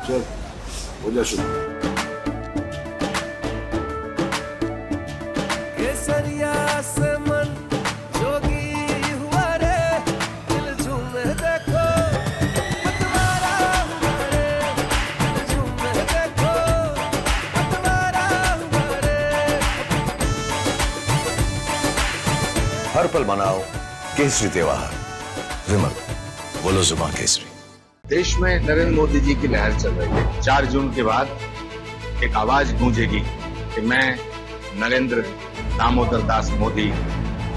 चल हो जा शुरू। केसरिया से मन जोगी हुआ रे, दिल झूमे देखो पतवारा हुआ रे, दिल झूमे देखो पतवारा हुआ रे। हर पल मनाओ केसरी त्योहार। विमल, बोलो जुबान केसरी। देश में नरेंद्र मोदी जी की लहर चल रही है। 4 जून के बाद एक आवाज गूंजेगी कि मैं नरेंद्र दामोदर दास मोदी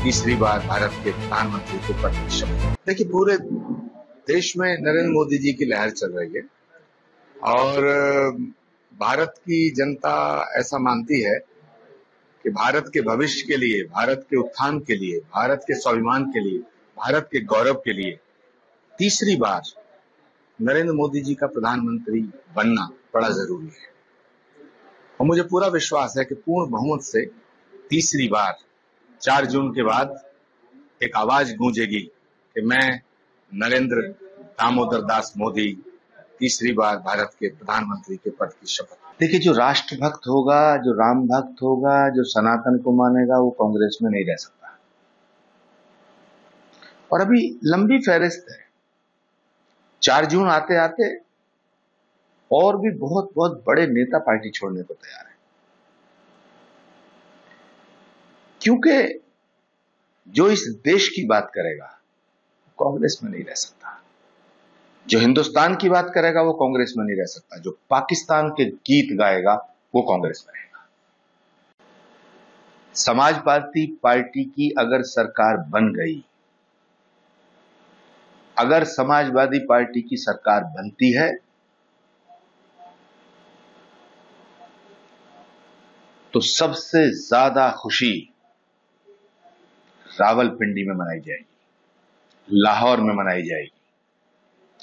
तीसरी बार भारत के प्रधानमंत्री के पद की शपथ। देखिए, पूरे देश में नरेंद्र मोदी जी की लहर चल रही है और भारत की जनता ऐसा मानती है कि भारत के भविष्य के लिए, भारत के उत्थान के लिए, भारत के स्वाभिमान के लिए, भारत के गौरव के लिए तीसरी बार नरेंद्र मोदी जी का प्रधानमंत्री बनना बड़ा जरूरी है। और मुझे पूरा विश्वास है कि पूर्ण बहुमत से तीसरी बार 4 जून के बाद एक आवाज गूंजेगी कि मैं नरेंद्र दामोदर दास मोदी तीसरी बार भारत के प्रधानमंत्री के पद की शपथ। देखिए, जो राष्ट्रभक्त होगा, जो राम भक्त होगा, जो सनातन को मानेगा, वो कांग्रेस में नहीं रह सकता। और अभी लंबी फहरिस्त है। 4 जून आते आते और भी बहुत बहुत बड़े नेता पार्टी छोड़ने को तैयार है, क्योंकि जो इस देश की बात करेगा कांग्रेस में नहीं रह सकता, जो हिंदुस्तान की बात करेगा वो कांग्रेस में नहीं रह सकता, जो पाकिस्तान के गीत गाएगा वो कांग्रेस में रहेगा। समाजवादी पार्टी की अगर सरकार बन गई, अगर समाजवादी पार्टी की सरकार बनती है तो सबसे ज्यादा खुशी रावलपिंडी में मनाई जाएगी, लाहौर में मनाई जाएगी,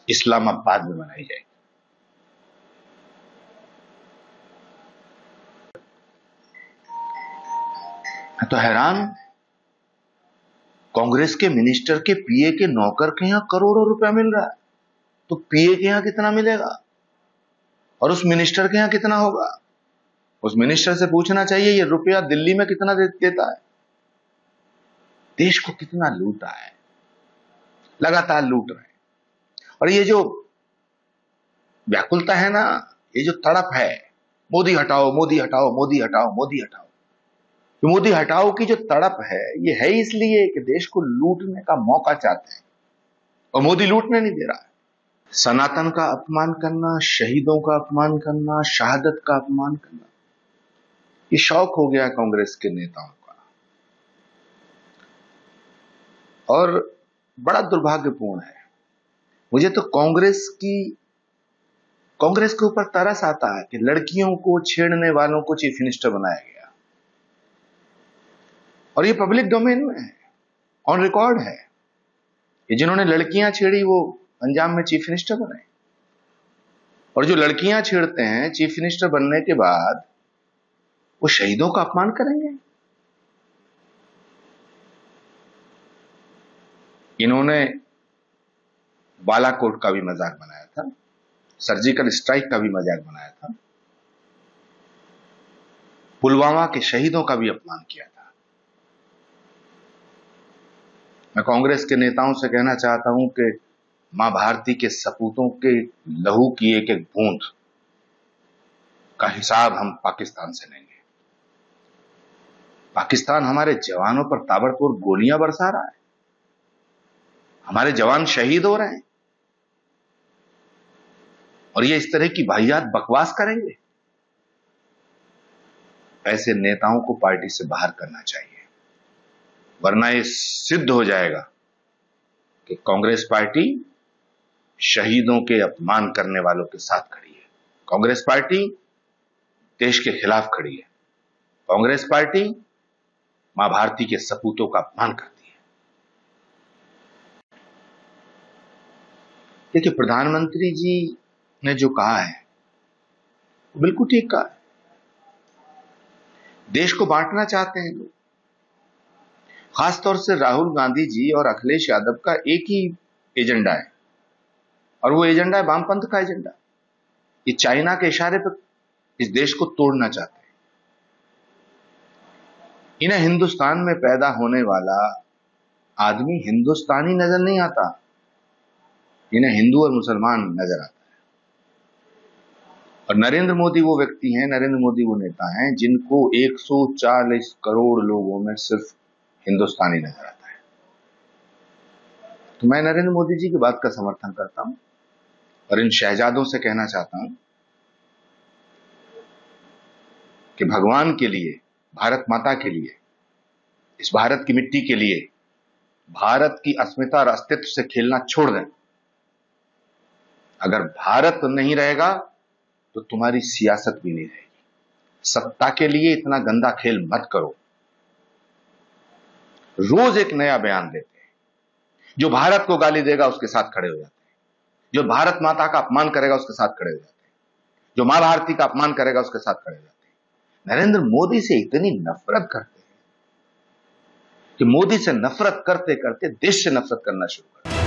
इस्लामाबाद में मनाई जाएगी। मैं तो हैरान, कांग्रेस के मिनिस्टर के पीए के नौकर के यहां करोड़ों रुपया मिल रहा है, तो पीए के यहां कितना मिलेगा और उस मिनिस्टर के यहां कितना होगा? उस मिनिस्टर से पूछना चाहिए ये रुपया दिल्ली में कितना देता है। देश को कितना लूटा है, लगातार लूट रहे हैं। और ये जो व्याकुलता है ना, ये जो तड़प है, मोदी हटाओ, मोदी हटाओ, मोदी हटाओ, मोदी हटाओ, तो मोदी हटाओ की जो तड़प है, ये है इसलिए कि देश को लूटने का मौका चाहते हैं और मोदी लूटने नहीं दे रहा है। सनातन का अपमान करना, शहीदों का अपमान करना, शहादत का अपमान करना, ये शौक हो गया कांग्रेस के नेताओं का। और बड़ा दुर्भाग्यपूर्ण है। मुझे तो कांग्रेस के ऊपर तरस आता है कि लड़कियों को छेड़ने वालों को चीफ मिनिस्टर बनाया गया, और ये पब्लिक डोमेन में है, ऑन रिकॉर्ड है। ये जिन्होंने लड़कियां छेड़ी वो अंजाम में चीफ मिनिस्टर बने, और जो लड़कियां छेड़ते हैं चीफ मिनिस्टर बनने के बाद वो शहीदों का अपमान करेंगे। इन्होंने बालाकोट का भी मजाक बनाया था, सर्जिकल स्ट्राइक का भी मजाक बनाया था, पुलवामा के शहीदों का भी अपमान किया था। मैं कांग्रेस के नेताओं से कहना चाहता हूं कि मां भारती के सपूतों के लहू की एक एक बूंद का हिसाब हम पाकिस्तान से लेंगे। पाकिस्तान हमारे जवानों पर ताबड़तोड़ गोलियां बरसा रहा है, हमारे जवान शहीद हो रहे हैं, और ये इस तरह की वाहियात बकवास करेंगे। ऐसे नेताओं को पार्टी से बाहर करना चाहिए, वरना ये सिद्ध हो जाएगा कि कांग्रेस पार्टी शहीदों के अपमान करने वालों के साथ खड़ी है। कांग्रेस पार्टी देश के खिलाफ खड़ी है। कांग्रेस पार्टी मां भारती के सपूतों का अपमान करती है। देखिए, प्रधानमंत्री जी ने जो कहा है वो बिल्कुल ठीक कहा है। देश को बांटना चाहते हैं लोग। खासतौर से राहुल गांधी जी और अखिलेश यादव का एक ही एजेंडा है और वो एजेंडा है वामपंथ का एजेंडा। ये चाइना के इशारे पर इस देश को तोड़ना चाहते हैं। इन्हें हिंदुस्तान में पैदा होने वाला आदमी हिंदुस्तानी नजर नहीं आता, इन्हें हिंदू और मुसलमान नजर आता है। और नरेंद्र मोदी वो व्यक्ति हैं, नरेंद्र मोदी वो नेता हैं जिनको 140 करोड़ लोगों में सिर्फ हिंदुस्तानी नजर आता है। तो मैं नरेंद्र मोदी जी की बात का समर्थन करता हूं और इन शहजादों से कहना चाहता हूं कि भगवान के लिए, भारत माता के लिए, इस भारत की मिट्टी के लिए, भारत की अस्मिता और अस्तित्व से खेलना छोड़ दें। अगर भारत नहीं रहेगा तो तुम्हारी सियासत भी नहीं रहेगी। सत्ता के लिए इतना गंदा खेल मत करो। रोज एक नया बयान देते हैं। जो भारत को गाली देगा उसके साथ खड़े हो जाते हैं, जो भारत माता का अपमान करेगा उसके साथ खड़े हो जाते हैं, जो मां भारती का अपमान करेगा उसके साथ खड़े हो जाते हैं। नरेंद्र मोदी से इतनी नफरत करते हैं कि मोदी से नफरत करते करते देश से नफरत करना शुरू कर